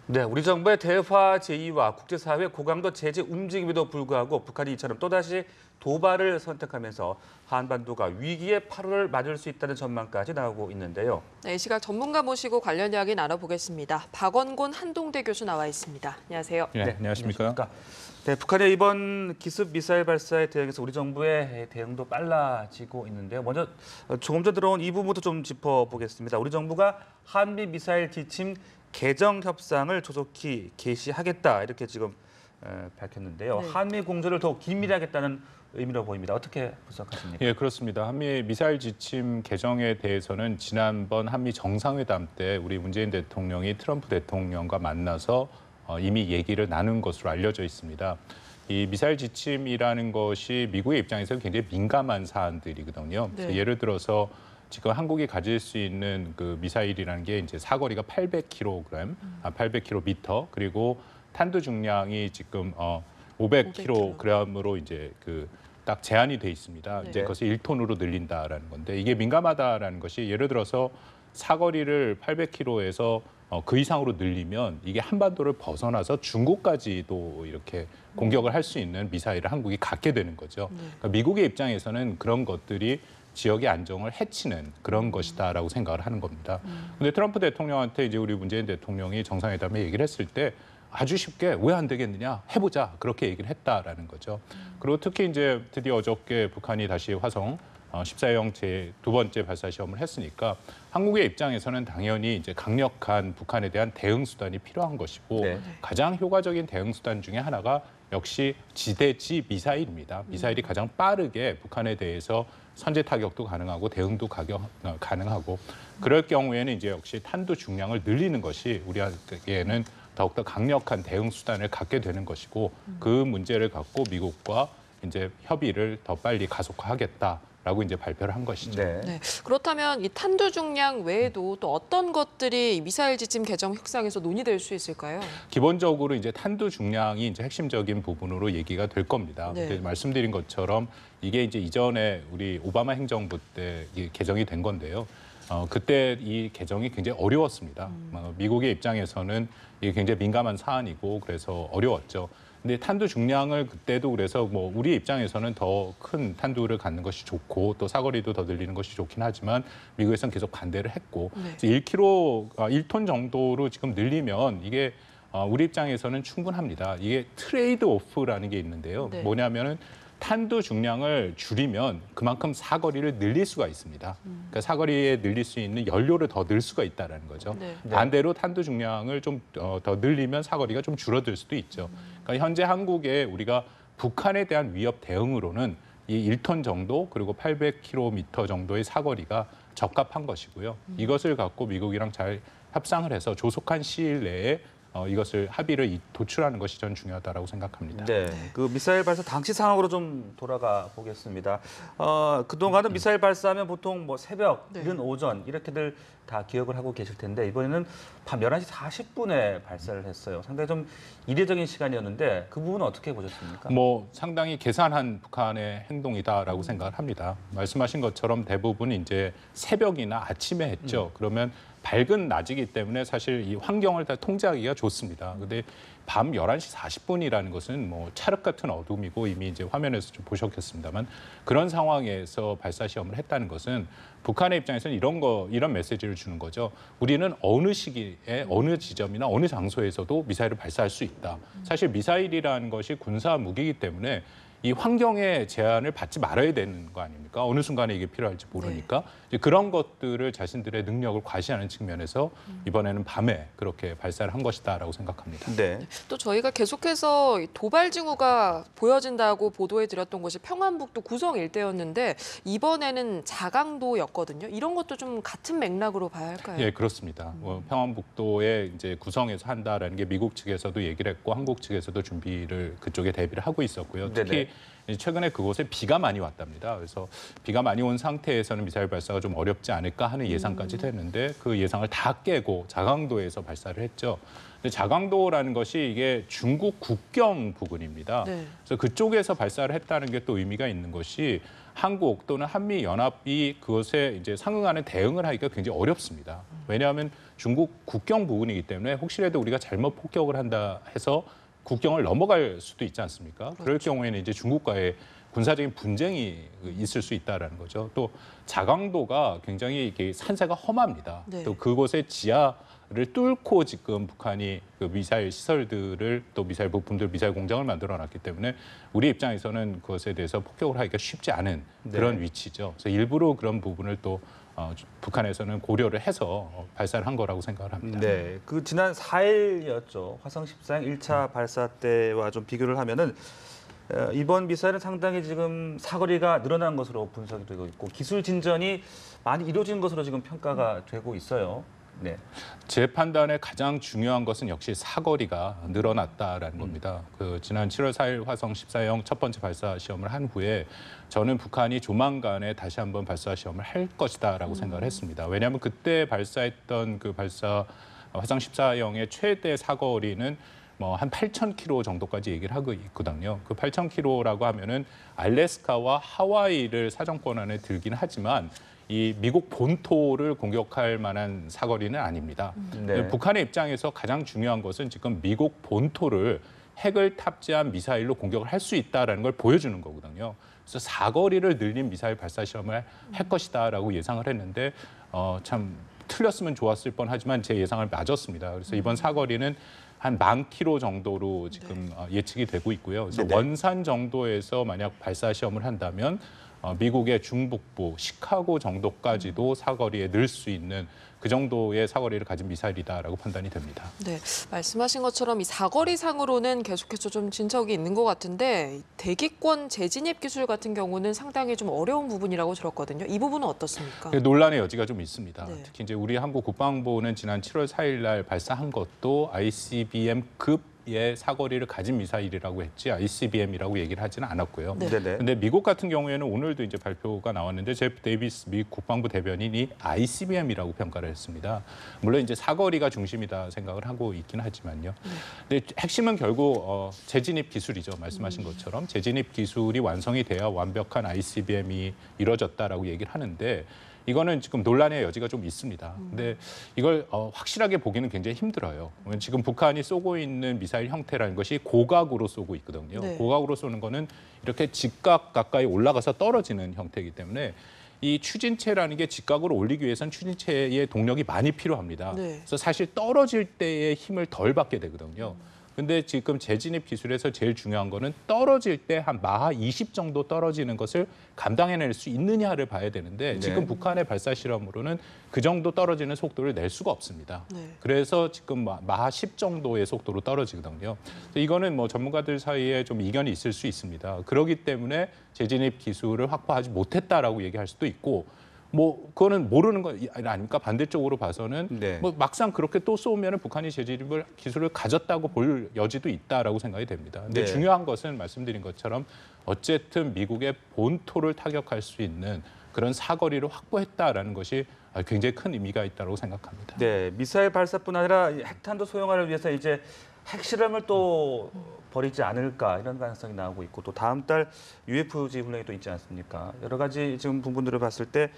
네, 우리 정부의 대화 제의와 국제사회 고강도 제재 움직임에도 불구하고 북한이 이처럼 또다시 도발을 선택하면서 한반도가 위기의 파로를 맞을 수 있다는 전망까지 나오고 있는데요. 네, 이 시각 전문가 모시고 관련 이야기 나눠보겠습니다. 박원곤 한동대 교수 나와 있습니다. 안녕하세요. 네, 안녕하십니까? 네, 북한의 이번 기습 미사일 발사에 대응해서 우리 정부의 대응도 빨라지고 있는데요. 먼저 조금 전 들어온 이 부분부터 좀 짚어보겠습니다. 우리 정부가 한미 미사일 지침 개정 협상을 조속히 개시하겠다 이렇게 지금 밝혔는데요. 네. 한미 공조를 더 긴밀하겠다는 의미로 보입니다. 어떻게 분석하십니까? 예, 그렇습니다. 한미 미사일 지침 개정에 대해서는 지난번 한미 정상회담 때 우리 문재인 대통령이 트럼프 대통령과 만나서 이미 얘기를 나눈 것으로 알려져 있습니다. 이 미사일 지침이라는 것이 미국의 입장에서는 굉장히 민감한 사안들이거든요. 네. 예를 들어서 지금 한국이 가질 수 있는 그 미사일이라는 게 이제 사거리가 800kg, 800km, 그리고 탄두 중량이 지금 500kg으로 이제 그 딱 제한이 돼 있습니다. 네. 이제 그것을 1톤으로 늘린다라는 건데 이게 민감하다라는 것이 예를 들어서 사거리를 800km에서 그 이상으로 늘리면 이게 한반도를 벗어나서 중국까지도 이렇게 공격을 할 수 있는 미사일을 한국이 갖게 되는 거죠. 그러니까 미국의 입장에서는 그런 것들이 지역의 안정을 해치는 그런 것이다라고 생각을 하는 겁니다. 근데 트럼프 대통령한테 이제 우리 문재인 대통령이 정상회담에 얘기를 했을 때 아주 쉽게 왜 안 되겠느냐 해보자 그렇게 얘기를 했다라는 거죠. 그리고 특히 이제 드디어 어저께 북한이 다시 화성 14형 제 두 번째 발사 시험을 했으니까 한국의 입장에서는 당연히 이제 강력한 북한에 대한 대응 수단이 필요한 것이고 네. 가장 효과적인 대응 수단 중에 하나가 역시 지대지 미사일입니다. 미사일이 가장 빠르게 북한에 대해서 선제 타격도 가능하고 대응도 가능하고 그럴 경우에는 이제 역시 탄두 중량을 늘리는 것이 우리에게는 더욱더 강력한 대응 수단을 갖게 되는 것이고 그 문제를 갖고 미국과 이제 협의를 더 빨리 가속화하겠다라고 이제 발표를 한 것이죠. 네. 네, 그렇다면 이 탄두 중량 외에도 또 어떤 것들이 미사일 지침 개정 협상에서 논의될 수 있을까요? 기본적으로 이제 탄두 중량이 이제 핵심적인 부분으로 얘기가 될 겁니다. 네. 근데 말씀드린 것처럼 이게 이제 이전에 우리 오바마 행정부 때 이게 개정이 된 건데요. 그때 이 개정이 굉장히 어려웠습니다. 미국의 입장에서는 이게 굉장히 민감한 사안이고 그래서 어려웠죠. 근데 탄두 중량을 그때도 그래서 뭐 우리 입장에서는 더 큰 탄두를 갖는 것이 좋고 또 사거리도 더 늘리는 것이 좋긴 하지만 미국에서는 계속 반대를 했고 네. 1톤 정도로 지금 늘리면 이게 우리 입장에서는 충분합니다. 이게 트레이드 오프라는 게 있는데요. 네. 뭐냐면은 탄두 중량을 줄이면 그만큼 사거리를 늘릴 수가 있습니다. 그러니까 사거리에 늘릴 수 있는 연료를 더 넣을 수가 있다는 거죠. 네. 반대로 탄두 중량을 좀 더 늘리면 사거리가 좀 줄어들 수도 있죠. 그러니까 현재 한국에 우리가 북한에 대한 위협 대응으로는 이 1톤 정도 그리고 800km 정도의 사거리가 적합한 것이고요. 이것을 갖고 미국이랑 잘 협상을 해서 조속한 시일 내에 이것을 합의를 도출하는 것이 전 중요하다고 생각합니다. 네, 그 미사일 발사 당시 상황으로 좀 돌아가 보겠습니다. 그동안은 미사일 발사하면 보통 뭐 새벽, 네. 이른 오전 이렇게들 다 기억을 하고 계실 텐데 이번에는 밤 11시 40분에 발사를 했어요. 상당히 좀 이례적인 시간이었는데 그 부분은 어떻게 보셨습니까? 뭐 상당히 계산한 북한의 행동이다라고 생각을 합니다. 말씀하신 것처럼 대부분 이제 새벽이나 아침에 했죠. 그러면 밝은 낮이기 때문에 사실 이 환경을 다 통제하기가 좋습니다. 근데 밤 11시 40분이라는 것은 뭐 찰흙 같은 어둠이고 이미 이제 화면에서 좀 보셨겠습니다만 그런 상황에서 발사 시험을 했다는 것은 북한의 입장에서는 이런 메시지를 주는 거죠. 우리는 어느 시기에 어느 지점이나 어느 장소에서도 미사일을 발사할 수 있다. 사실 미사일이라는 것이 군사 무기이기 때문에 이 환경의 제한을 받지 말아야 되는 거 아닙니까? 어느 순간에 이게 필요할지 모르니까 이제 그런 것들을 자신들의 능력을 과시하는 측면에서 이번에는 밤에 그렇게 발사를 한 것이다라고 생각합니다. 네. 또 저희가 계속해서 도발 징후가 보여진다고 보도해드렸던 곳이 평안북도 구성 일대였는데 이번에는 자강도였거든요. 이런 것도 좀 같은 맥락으로 봐야 할까요? 예, 그렇습니다. 평안북도에 이제 구성해서 한다라는 게 미국 측에서도 얘기를 했고 한국 측에서도 준비를 그쪽에 대비를 하고 있었고요. 특히 네네. 특히 최근에 그곳에 비가 많이 왔답니다. 그래서 비가 많이 온 상태에서는 미사일 발사가 좀 어렵지 않을까 하는 예상까지도 했는데 그 예상을 다 깨고 자강도에서 발사를 했죠. 근데 자강도라는 것이 이게 중국 국경 부근입니다. 네. 그래서 그쪽에서 발사를 했다는 게 또 의미가 있는 것이 한국 또는 한미 연합이 그것에 이제 상응하는 대응을 하기가 굉장히 어렵습니다. 왜냐하면 중국 국경 부근이기 때문에 혹시라도 우리가 잘못 폭격을 한다 해서 국경을 넘어갈 수도 있지 않습니까? 그럴 경우에는 이제 중국과의 군사적인 분쟁이 있을 수 있다라는 거죠. 또 자강도가 굉장히 이게 산세가 험합니다. 네. 또 그곳의 지하를 뚫고 지금 북한이 그 미사일 시설들을 또 미사일 부품들, 미사일 공장을 만들어놨기 때문에 우리 입장에서는 그것에 대해서 폭격을 하기가 쉽지 않은 그런 위치죠. 그래서 일부러 그런 부분을 또 북한에서는 고려를 해서 발사를 한 거라고 생각을 합니다. 네, 그 지난 4일이었죠. 화성 14형 1차 발사 때와 좀 비교를 하면은 이번 미사일은 상당히 지금 사거리가 늘어난 것으로 분석이 되고 있고 기술 진전이 많이 이루어진 것으로 지금 평가가 되고 있어요. 네. 제 판단에 가장 중요한 것은 역시 사거리가 늘어났다라는 겁니다. 그 지난 7월 4일 화성 14형 첫 번째 발사 시험을 한 후에 저는 북한이 조만간에 다시 한번 발사 시험을 할 것이다라고 생각을 했습니다. 왜냐하면 그때 발사했던 그 화성 14형의 최대 사거리는 뭐 한 8,000km 정도까지 얘기를 하고 있거든요. 그 8,000km라고 하면은 알래스카와 하와이를 사정권 안에 들긴 하지만 이 미국 본토를 공격할 만한 사거리는 아닙니다. 네. 북한의 입장에서 가장 중요한 것은 지금 미국 본토를 핵을 탑재한 미사일로 공격을 할 수 있다는 걸 보여주는 거거든요. 그래서 사거리를 늘린 미사일 발사 시험을 할 것이다라고 예상을 했는데 참 틀렸으면 좋았을 뻔하지만 제 예상을 맞았습니다. 그래서 이번 사거리는 한 10,000km 정도로 지금 예측이 되고 있고요. 그래서 네네. 원산 정도에서 만약 발사 시험을 한다면 미국의 중북부 시카고 정도까지도 사거리에 늘 수 있는 그 정도의 사거리를 가진 미사일이다라고 판단이 됩니다. 네, 말씀하신 것처럼 이 사거리상으로는 계속해서 좀 진척이 있는 것 같은데 대기권 재진입 기술 같은 경우는 상당히 좀 어려운 부분이라고 들었거든요. 이 부분은 어떻습니까? 논란의 여지가 좀 있습니다. 네. 특히 이제 우리 한국 국방부는 지난 7월 4일 날 발사한 것도 ICBM급 의 사거리를 가진 미사일이라고 했지 ICBM이라고 얘기를 하지는 않았고요. 네. 네네. 근데 미국 같은 경우에는 오늘도 이제 발표가 나왔는데 제프 데이비스 미 국방부 대변인이 ICBM이라고 평가를 했습니다. 물론 이제 사거리가 중심이다 생각을 하고 있긴 하지만요. 근데 핵심은 결국 재진입 기술이죠. 말씀하신 것처럼 재진입 기술이 완성이 돼야 완벽한 ICBM이 이루어졌다라고 얘기를 하는데 이거는 지금 논란의 여지가 좀 있습니다. 근데 이걸 확실하게 보기는 굉장히 힘들어요. 지금 북한이 쏘고 있는 미사일 형태라는 것이 고각으로 쏘고 있거든요. 네. 고각으로 쏘는 거는 이렇게 직각 가까이 올라가서 떨어지는 형태이기 때문에 이 추진체라는 게 직각으로 올리기 위해서는 추진체의 동력이 많이 필요합니다. 네. 그래서 사실 떨어질 때의 힘을 덜 받게 되거든요. 근데 지금 재진입 기술에서 제일 중요한 거는 떨어질 때 한 마하 20 정도 떨어지는 것을 감당해낼 수 있느냐를 봐야 되는데 네. 지금 북한의 발사 실험으로는 그 정도 떨어지는 속도를 낼 수가 없습니다. 네. 그래서 지금 마하 10 정도의 속도로 떨어지거든요. 이거는 뭐 전문가들 사이에 좀 이견이 있을 수 있습니다. 그렇기 때문에 재진입 기술을 확보하지 못했다라고 얘기할 수도 있고 뭐 그거는 모르는 거 아닙니까? 반대쪽으로 봐서는 네. 뭐 막상 그렇게 또 쏘면은 북한이 재진입을 기술을 가졌다고 볼 여지도 있다라고 생각이 됩니다. 근데 네. 중요한 것은 말씀드린 것처럼 어쨌든 미국의 본토를 타격할 수 있는 그런 사거리를 확보했다라는 것이 굉장히 큰 의미가 있다고 생각합니다. 네, 미사일 발사뿐 아니라 핵탄두 소형화를 위해서 이제 핵실험을 또 벌이지 않을까 이런 가능성이 나오고 있고 또 다음 달 UFG 훈련이 또 있지 않습니까? 여러 가지 지금 부분들을 봤을 때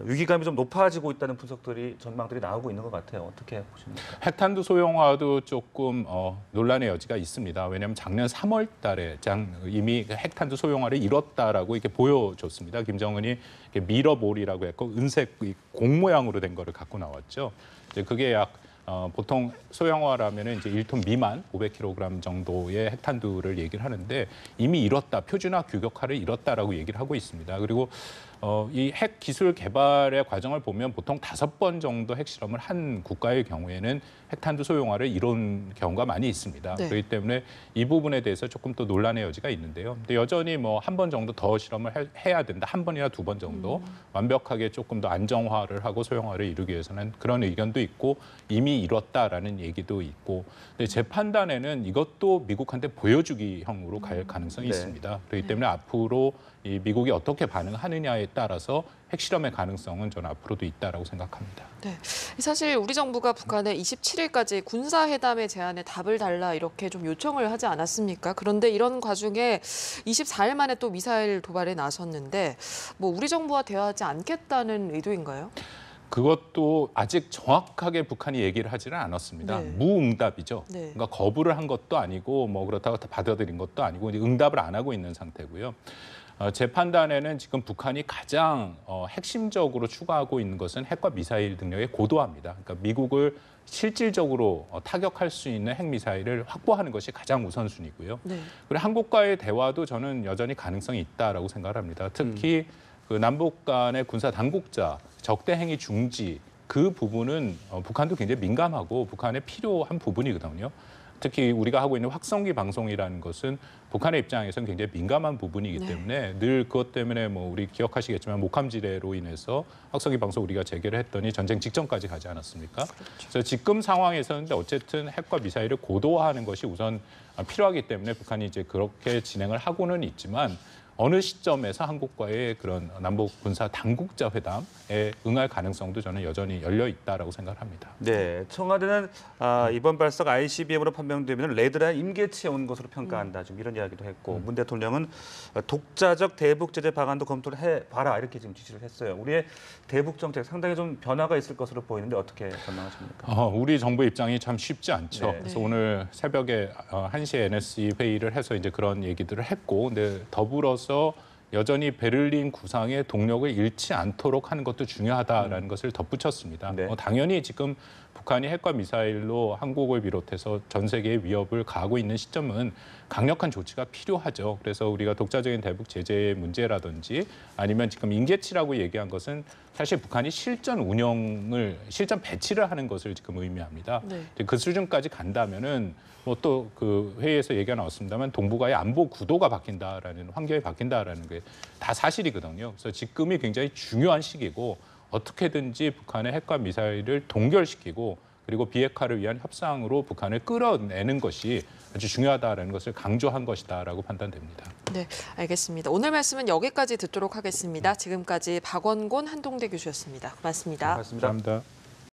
위기감이 좀 높아지고 있다는 분석들이 전망들이 나오고 있는 것 같아요. 어떻게 보십니까? 핵탄두 소형화도 조금 논란의 여지가 있습니다. 왜냐하면 작년 3월 달에 이미 핵탄두 소형화를 이뤘다라고 이렇게 보여줬습니다. 김정은이 이렇게 미러볼이라고 했고 은색 공 모양으로 된 거를 갖고 나왔죠. 이제 그게 약 보통 소형화라면은 이제 1톤 미만 500kg 정도의 핵탄두를 얘기를 하는데 이미 이뤘다, 표준화 규격화를 이뤘다라고 얘기를 하고 있습니다. 그리고 이 핵 기술 개발의 과정을 보면 보통 5번 정도 핵실험을 한 국가의 경우에는 핵탄두 소형화를 이룬 경우가 많이 있습니다. 네. 그렇기 때문에 이 부분에 대해서 조금 또 논란의 여지가 있는데요. 근데 여전히 뭐 한 번 정도 더 실험을 해야 된다. 한 번이나 2번 정도 완벽하게 조금 더 안정화를 하고 소형화를 이루기 위해서는 그런 의견도 있고 이미 이뤘다라는 얘기도 있고. 근데 제 판단에는 이것도 미국한테 보여주기형으로 갈 가능성이 네. 있습니다. 그렇기 때문에 앞으로 이 미국이 어떻게 반응하느냐에 따라서 핵실험의 가능성은 저는 앞으로도 있다라고 생각합니다. 네. 사실 우리 정부가 북한에 27일까지 군사회담의 제안에 답을 달라 이렇게 좀 요청을 하지 않았습니까? 그런데 이런 과정에 24일 만에 또 미사일 도발에 나섰는데 뭐 우리 정부와 대화하지 않겠다는 의도인가요? 그것도 아직 정확하게 북한이 얘기를 하지는 않았습니다. 네. 무응답이죠. 네. 그러니까 거부를 한 것도 아니고 뭐 그렇다고 다 받아들인 것도 아니고 이제 응답을 안 하고 있는 상태고요. 제 판단에는 지금 북한이 가장 핵심적으로 추구하고 있는 것은 핵과 미사일 능력의 고도화입니다. 그러니까 미국을 실질적으로 타격할 수 있는 핵미사일을 확보하는 것이 가장 우선순위고요. 네. 그리고 한국과의 대화도 저는 여전히 가능성이 있다라고 생각을 합니다. 특히 그 남북 간의 군사 당국자 적대 행위 중지 그 부분은 북한도 굉장히 민감하고 북한에 필요한 부분이거든요. 특히 우리가 하고 있는 확성기 방송이라는 것은 북한의 입장에서는 굉장히 민감한 부분이기 때문에 늘 그것 때문에 뭐 우리 기억하시겠지만 목함지뢰로 인해서 확성기 방송 우리가 재개를 했더니 전쟁 직전까지 가지 않았습니까? 그래서 지금 상황에서는 어쨌든 핵과 미사일을 고도화하는 것이 우선 필요하기 때문에 북한이 이제 그렇게 진행을 하고는 있지만 어느 시점에서 한국과의 그런 남북 군사 당국자 회담에 응할 가능성도 저는 여전히 열려 있다라고 생각을 합니다. 네, 청와대는 이번 발사가 ICBM으로 판명되면 레드라인 임계치에 온 것으로 평가한다. 좀 이런 이야기도 했고 문 대통령은 독자적 대북 제재 방안도 검토를 해봐라 이렇게 지금 지시를 했어요. 우리의 대북 정책 상당히 좀 변화가 있을 것으로 보이는데 어떻게 전망하십니까? 우리 정부 입장이 참 쉽지 않죠. 네. 그래서 오늘 새벽에 1시에 NSC 회의를 해서 이제 그런 얘기들을 했고, 근데 더불어서 여전히 베를린 구상의 동력을 잃지 않도록 하는 것도 중요하다라는 것을 덧붙였습니다. 네. 당연히 지금 북한이 핵과 미사일로 한국을 비롯해서 전 세계의 위협을 가하고 있는 시점은 강력한 조치가 필요하죠. 그래서 우리가 독자적인 대북 제재의 문제라든지 아니면 지금 임계치라고 얘기한 것은 사실 북한이 실전 배치를 하는 것을 지금 의미합니다. 네. 그 수준까지 간다면은 뭐 또 그 회의에서 얘기가 나왔습니다만 동북아의 안보 구도가 바뀐다라는 환경이 바뀐다라는 게 다 사실이거든요. 그래서 지금이 굉장히 중요한 시기고 어떻게든지 북한의 핵과 미사일을 동결시키고 그리고 비핵화를 위한 협상으로 북한을 끌어내는 것이 아주 중요하다라는 것을 강조한 것이다라고 판단됩니다. 네, 알겠습니다. 오늘 말씀은 여기까지 듣도록 하겠습니다. 지금까지 박원곤 한동대 교수였습니다. 고맙습니다. 고맙습니다. 감사합니다.